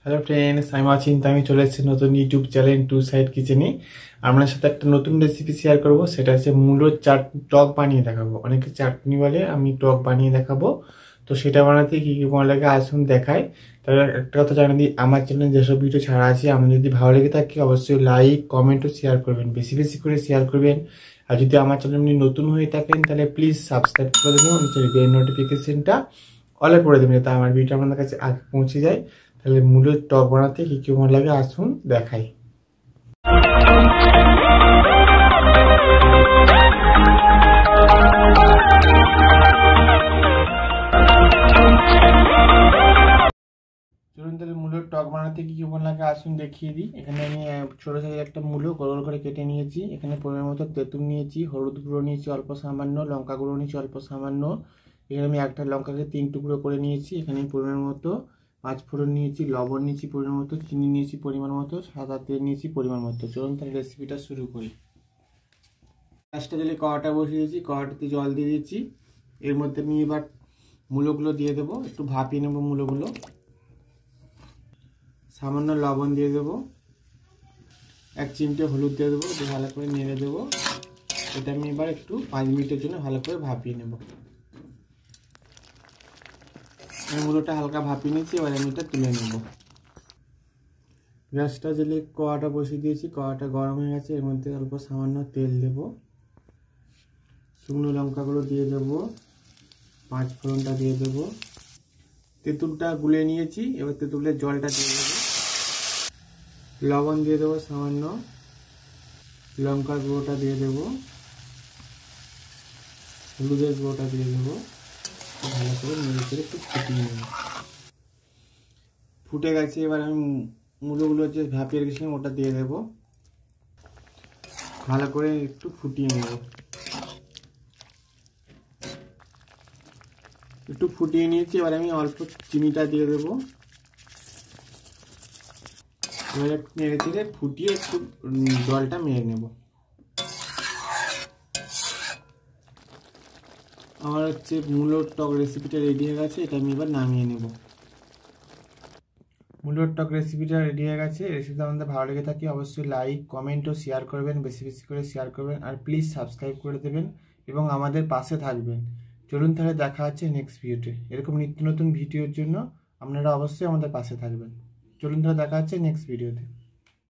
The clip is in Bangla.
হ্যালো ফ্রেন্ডস, আমি অচিন্তা। আমি চলে এসেছি নতুন ইউটিউব চ্যানেল টু সাইড কিচেনে। আপনার সাথে একটা নতুন রেসিপি শেয়ার করব। সেটা হচ্ছে মূলোর টক বানিয়ে দেখাবো। অনেকে চাটনি বলে, আমি টক বানিয়ে দেখাবো। তো সেটা বানাতে কি কি মনে লাগে আসুন দেখাই। তাহলে একটা কথা জানিয়ে দিই, আমার চ্যানেলে যেসব ভিডিও ছাড়া আছে, আমার যদি ভালো লেগে থাকে অবশ্যই লাইক কমেন্ট ও শেয়ার করবেন, বেশি বেশি করে শেয়ার করবেন। আর যদি আমার চ্যানেল আপনি নতুন হয়ে থাকেন তাহলে প্লিজ সাবস্ক্রাইব করে দেবেন, নিচের বেল নোটিফিকেশনটা অলে করে দেবেন, যাতে আমার ভিডিও আপনাদের কাছে আগে পৌঁছে যায়। তাহলে মূলের টক বানাতে কি কি মনে লাগে আসুন দেখাই। চলুন তাহলে মূলের টক বানাতে কি কি মনে লাগে আসুন দেখিয়ে দিই। এখানে আমি ছোট সাইজের একটা মূলো গোল গোল করে কেটে নিয়েছি। এখানে পরিমাণ মতো তেঁতুল নিয়েছি, হলুদ গুঁড়ো নিয়েছি অল্প সামান্য, লঙ্কা গুঁড়ো নিয়েছি অল্প সামান্য। এখানে আমি একটা লঙ্কাকে 3 টুকরো করে নিয়েছি। এখানে পরিমাণ মতো 5 ফোড়ন নিয়েছি, লবণ নিয়েছি পরিমাণ মতো, চিনি নিয়েছি পরিমাণ মতো, সাদা তেল নিয়েছি পরিমাণ মতো। চলুন তাহলে রেসিপিটা শুরু করি। গ্যাসটা জলে কড়াটা বসিয়েছি, কড়াটাতে জল দিয়ে দিয়েছি। এর মধ্যে আমি এবার মূলোগুলো দিয়ে দেবো, একটু ভাপিয়ে নেবো মূলোগুলো। সামান্য লবণ দিয়ে দেবো, 1 চিমটে হলুদ দিয়ে দেবো, দিয়ে ভালো করে নেড়ে দেবো। এটা আমি এবার একটু 5 মিনিটের জন্য ভালো করে ভাপিয়ে নেব। আমি মূলোটা হালকা ভাপিয়ে নিয়েছি, এবার আমি এটা তুলে নেব। গ্যাসটা জেলে কড়াটা বসিয়ে দিয়েছি, কড়াটা গরম হয়ে গেছে। এর মধ্যে অল্প সামান্য তেল দেব, শুকনো লঙ্কাগুলো দিয়ে দেবো, 5 ফোড়নটা দিয়ে দেবো, তেঁতুলটা গুলে নিয়েছি, এবার তেঁতুলের জলটা দিয়ে দেবো, লবণ দিয়ে দেবো সামান্য, লঙ্কার গুঁড়োটা দিয়ে দেবো, হলুদের গুঁড়োটা দিয়ে দেবো। ভালো করে নেড়ে চেড়ে একটু ফুটিয়ে নেব। ফুটে গেছে, এবার আমি মূলোগুলো যে ভাপিয়ে রেখেছিলাম ওটা দিয়ে দেবো, ভালো করে একটু ফুটিয়ে নেব। একটু ফুটিয়ে নিয়েছি, এবার আমি অল্প চিনিটা দিয়ে দেবো। এবার একটু নেড়ে চেড়ে ফুটিয়ে একটু জলটা মেরে নেব। আমার হচ্ছে মূলোর টক রেসিপিটা রেডি হয়ে গেছে, এটা আমি এবার নামিয়ে নেব। মূলোর টক রেসিপিটা রেডি হয়ে গেছে। রেসিপিটা আমাদের ভালো লেগে থাকে অবশ্যই লাইক কমেন্ট ও শেয়ার করবেন, বেশি বেশি করে শেয়ার করবেন। আর প্লিজ সাবস্ক্রাইব করে দেবেন এবং আমাদের পাশে থাকবেন। চলুন তাহলে দেখা হচ্ছে নেক্সট ভিডিওতে। এরকম নিত্য নতুন ভিডিওর জন্য আপনারা অবশ্যই আমাদের পাশে থাকবেন। চলুন তাহলে দেখা হচ্ছে নেক্সট ভিডিওতে।